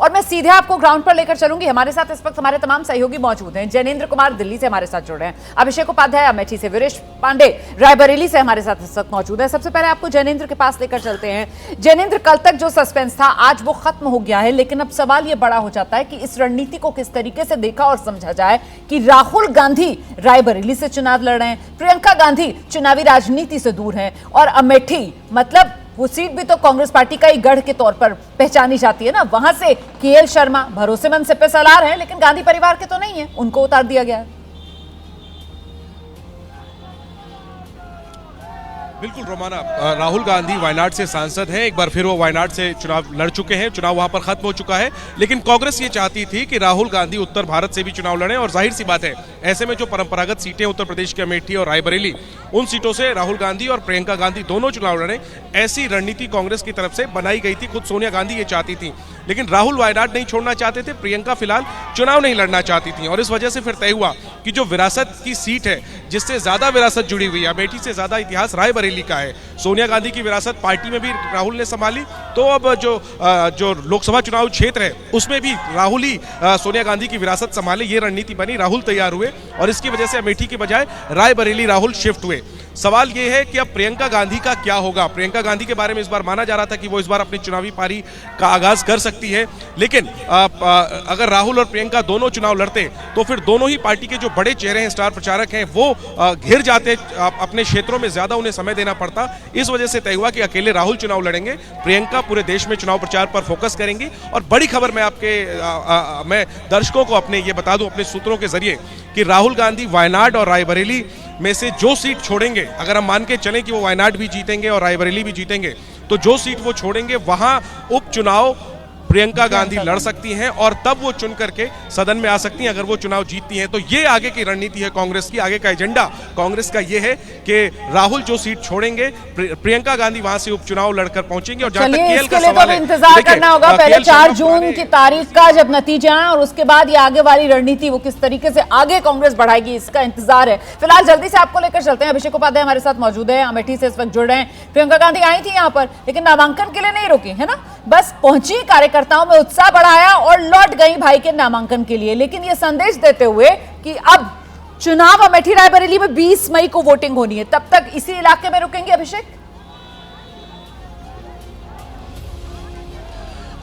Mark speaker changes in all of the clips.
Speaker 1: और मैं सीधे आपको ग्राउंड पर लेकर चलूंगी। हमारे साथ इस वक्त हमारे तमाम सहयोगी मौजूद हैं। जैनेन्द्र कुमार दिल्ली से हमारे साथ जुड़ रहे हैं, अभिषेक उपाध्याय अमेठी से, वीरेश पांडे रायबरेली से हमारे साथ इस वक्त मौजूद है। सबसे पहले आपको जैनेन्द्र के पास लेकर चलते हैं। जैनेन्द्र, कल तक जो सस्पेंस था आज वो खत्म हो गया है, लेकिन अब सवाल ये बड़ा हो जाता है कि इस रणनीति को किस तरीके से देखा और समझा जाए कि राहुल गांधी रायबरेली से चुनाव लड़ रहे हैं, प्रियंका गांधी चुनावी राजनीति से दूर हैं और अमेठी मतलब वो सीट भी तो कांग्रेस पार्टी का ही गढ़ के तौर पर पहचानी जाती है ना, वहां से केएल शर्मा भरोसेमंद सिपह सलार हैं, लेकिन गांधी परिवार के तो नहीं है, उनको उतार दिया गया है।
Speaker 2: बिल्कुल रोमाना, राहुल गांधी वायनाड से सांसद हैं, एक बार फिर वो वायनाड से चुनाव लड़ चुके हैं, चुनाव वहां पर खत्म हो चुका है। लेकिन कांग्रेस ये चाहती थी कि राहुल गांधी उत्तर भारत से भी चुनाव लड़ें और जाहिर सी बात है ऐसे में जो परंपरागत सीटें उत्तर प्रदेश की अमेठी और रायबरेली, उन सीटों से राहुल गांधी और प्रियंका गांधी दोनों चुनाव लड़ें, ऐसी रणनीति कांग्रेस की तरफ से बनाई गई थी। खुद सोनिया गांधी ये चाहती थी, लेकिन राहुल वायनाड नहीं छोड़ना चाहते थे, प्रियंका फिलहाल चुनाव नहीं लड़ना चाहती थी और इस वजह से फिर तय हुआ कि जो विरासत की सीट है, जिससे ज्यादा विरासत जुड़ी हुई है, अमेठी से ज्यादा इतिहास रायबरेली का है, सोनिया गांधी की विरासत पार्टी में भी राहुल ने संभाली, तो अब जो लोकसभा चुनाव क्षेत्र है उसमें भी राहुल ही सोनिया गांधी की विरासत संभाले, ये रणनीति बनी, राहुल तैयार हुए और इसकी वजह से अमेठी के बजाय रायबरेली राहुल शिफ्ट हुए। सवाल यह है कि अब प्रियंका गांधी का क्या होगा। प्रियंका गांधी के बारे में इस बार माना जा रहा था कि वो इस बार अपनी चुनावी पारी का आगाज कर सकती है, लेकिन अगर राहुल और प्रियंका दोनों चुनाव लड़ते तो फिर दोनों ही पार्टी के जो बड़े चेहरे हैं, स्टार प्रचारक हैं, वो घिर जाते, अपने क्षेत्रों में ज्यादा उन्हें समय देना पड़ता। इस वजह से तय हुआ कि अकेले राहुल चुनाव लड़ेंगे, प्रियंका पूरे देश में चुनाव प्रचार पर फोकस करेंगी। और बड़ी खबर मैं दर्शकों को अपने ये बता दूं अपने सूत्रों के जरिए कि राहुल गांधी वायनाड और रायबरेली में से जो सीट छोड़ेंगे, अगर हम मान के चलें कि वो वायनाड भी जीतेंगे और रायबरेली भी जीतेंगे, तो जो सीट वो छोड़ेंगे वहां उपचुनाव प्रियंका गांधी लड़ सकती हैं और तब वो चुन करके सदन में आ सकती हैं अगर वो चुनाव जीतती हैं। तो ये आगे की रणनीति है कांग्रेस की, आगे का एजेंडा कांग्रेस का ये है कि राहुल जो सीट छोड़ेंगे, प्रियंका गांधी वहां से उपचुनाव लड़कर पहुंचेंगे। और जहां तक केएल का सवाल है,
Speaker 1: इंतजार करना होगा पहले 4 जून की तारीख का जब नतीजा है और उसके बाद ये आगे वाली रणनीति वो किस तरीके से आगे कांग्रेस बढ़ाएगी, इसका इंतजार है। फिलहाल जल्दी से आपको लेकर चलते हैं। अभिषेक उपाध्याय हमारे साथ मौजूद है, अमेठी से इस वक्त जुड़ रहे हैं। प्रियंका गांधी आई थी यहाँ पर, लेकिन नामांकन के लिए नहीं रुकी है ना, बस पहुंची, कार्यकर्ताओं में उत्साह बढ़ाया और लौट गई भाई के नामांकन के लिए, लेकिन यह संदेश देते हुए कि अब चुनाव अमेठी रायबरेली में 20 मई को वोटिंग होनी है, तब तक इसी इलाके में रुकेंगे अभिषेक?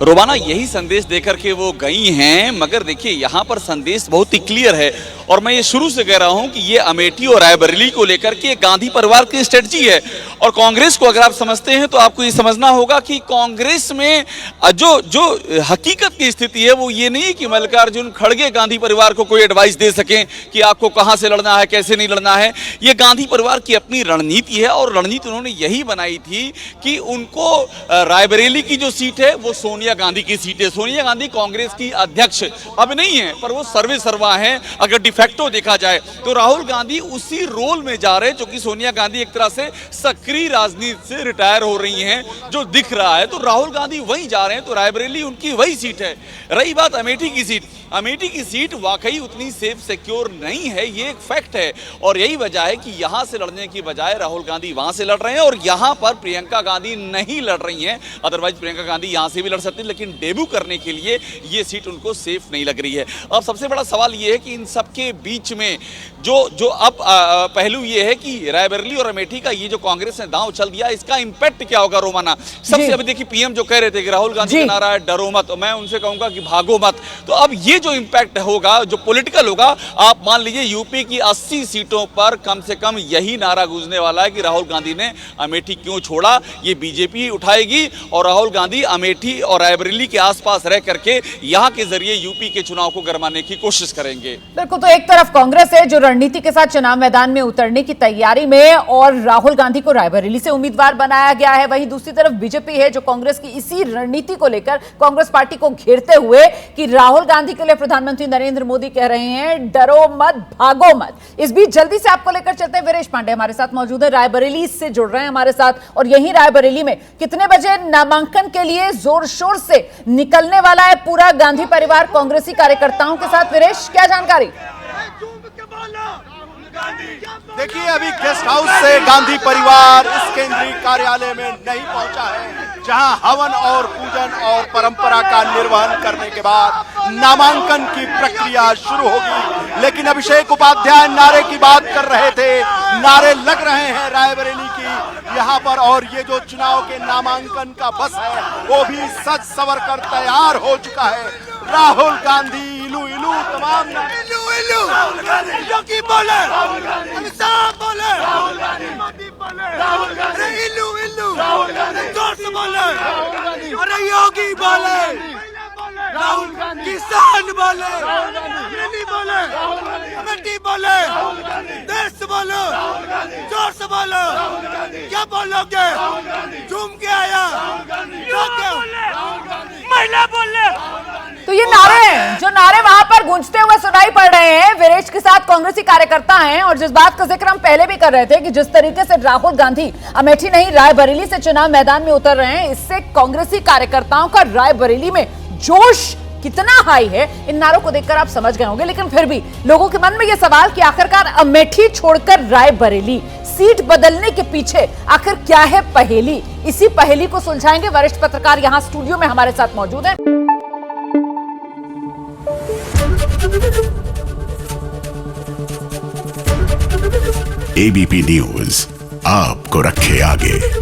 Speaker 3: रोमाना, यही संदेश देकर के वो गई हैं, मगर देखिए यहाँ पर संदेश बहुत ही क्लियर है और मैं ये शुरू से कह रहा हूँ कि ये अमेठी और रायबरेली को लेकर के गांधी परिवार की स्ट्रेटजी है। और कांग्रेस को अगर आप समझते हैं तो आपको ये समझना होगा कि कांग्रेस में जो हकीकत की स्थिति है वो ये नहीं कि मल्लिकार्जुन खड़गे गांधी परिवार को कोई एडवाइस दे सकें कि आपको कहाँ से लड़ना है, कैसे नहीं लड़ना है। ये गांधी परिवार की अपनी रणनीति है और रणनीति उन्होंने यही बनाई थी कि उनको रायबरेली की जो सीट है वो सोनिया गांधी की सीट है। सोनिया गांधी कांग्रेस की अध्यक्ष अब नहीं है, पर वो सर्वे सर्वा हैं। अगर डिफेक्टो देखा जाए तो राहुल गांधी उसी रोल में जा रहे हैं, जो कि सोनिया गांधी एक तरह से सक्रिय राजनीति से रिटायर हो रही हैं, जो दिख रहा है। तो राहुल गांधी वहीं जा रहे हैं, तो रायबरेली उनकी वही सीट है। रही बात अमेठी की सीट, अमेठी की सीट वाकई उतनी सेफ सिक्योर नहीं है, ये एक फैक्ट है और यही वजह है कि यहां से लड़ने की बजाय राहुल गांधी वहां से लड़ रहे हैं और यहां पर प्रियंका गांधी नहीं लड़ रही हैं। अदरवाइज प्रियंका गांधी यहां से भी लड़ सकती है, लेकिन डेब्यू करने के लिए ये सीट उनको सेफ नहीं लग रही है। अब सबसे बड़ा सवाल ये है कि इन सबके बीच में जो अब पहलू ये है कि रायबरेली और अमेठी का ये जो कांग्रेस ने दांव चल दिया, इसका इंपैक्ट क्या होगा रोमाना? सबसे अभी देखिए पीएम जो कह रहे थे कि राहुल गांधी का नारा है डरो मत, मैं उनसे कहूंगा कि भागो मत। तो अब ये जो इंपैक्ट होगा, जो पॉलिटिकल होगा, आप मान लीजिए यूपी की 80 सीटों पर कम से कम यही नारा गूंजने वाला है कि राहुल गांधी ने अमेठी क्यों छोड़ा। ये बीजेपी उठाएगी और राहुल गांधी अमेठी और रायबरेली के आसपास रह करके यहां के जरिए यूपी के चुनाव को गरमाने की कोशिश करेंगे।
Speaker 1: बिल्कुल, तो एक तरफ कांग्रेस है जो रणनीति के साथ चुनाव मैदान में उतरने की तैयारी में और राहुल गांधी को रायबरेली से उम्मीदवार बनाया गया है, वहीं दूसरी तरफ बीजेपी है जो कांग्रेस की इसी रणनीति को लेकर कांग्रेस पार्टी को घेरते हुए कि राहुल गांधी के लिए प्रधानमंत्री नरेंद्र मोदी कह रहे हैं डरो मत, भागो मत। इस बीच जल्दी से आपको लेकर चलते हैं, वीरेश पांडे हमारे साथ मौजूद है, रायबरेली से जुड़ रहे हैं हमारे साथ। और यही रायबरेली में कितने बजे नामांकन के लिए जोर शोर से निकलने वाला है पूरा गांधी परिवार कांग्रेसी कार्यकर्ताओं के साथ? वीरेश, क्या जानकारी?
Speaker 4: देखिए, अभी गेस्ट हाउस से गांधी परिवार इस केंद्रीय कार्यालय में नहीं पहुंचा है। जहां हवन और पूजन और परंपरा का निर्वहन करने के बाद नामांकन की प्रक्रिया शुरू होगी। लेकिन अभिषेक उपाध्याय नारे की बात कर रहे थे, नारे लग रहे हैं रायबरेली की यहाँ पर, और ये जो चुनाव के नामांकन का बस है वो भी सज सवर कर तैयार हो चुका है। राहुल गांधी इलू इलू तमाम इलू इलू योगी बोले, अमित शाह बोले, मोदी बोले, अरे इलू इलू जोर से बोले, अरे योगी बोले, राहुल गांधी किसान बोले, दिल्ली बोले, अमेठी बोले, देश बोलो, जोर से बोलो, क्या बोलोगे? झूम के आया, महिला बोले।
Speaker 1: तो ये नारे हैं, जो नारे वहां पर गूंजते हुए सुनाई पड़ रहे हैं, विरेश के साथ कांग्रेसी कार्यकर्ता हैं। और जिस बात का जिक्र हम पहले भी कर रहे थे कि जिस तरीके से राहुल गांधी अमेठी नहीं रायबरेली से चुनाव मैदान में उतर रहे हैं, इससे कांग्रेसी कार्यकर्ताओं का रायबरेली में जोश कितना हाई है, इन नारों को देखकर आप समझ गए होंगे। लेकिन फिर भी लोगों के मन में यह सवाल कि आखिरकार अमेठी छोड़कर रायबरेली सीट बदलने के पीछे आखिर क्या है पहेली। इसी पहेली को सुलझाएंगे वरिष्ठ पत्रकार यहां स्टूडियो में हमारे साथ मौजूद हैं।
Speaker 5: एबीपी न्यूज आपको रखे आगे।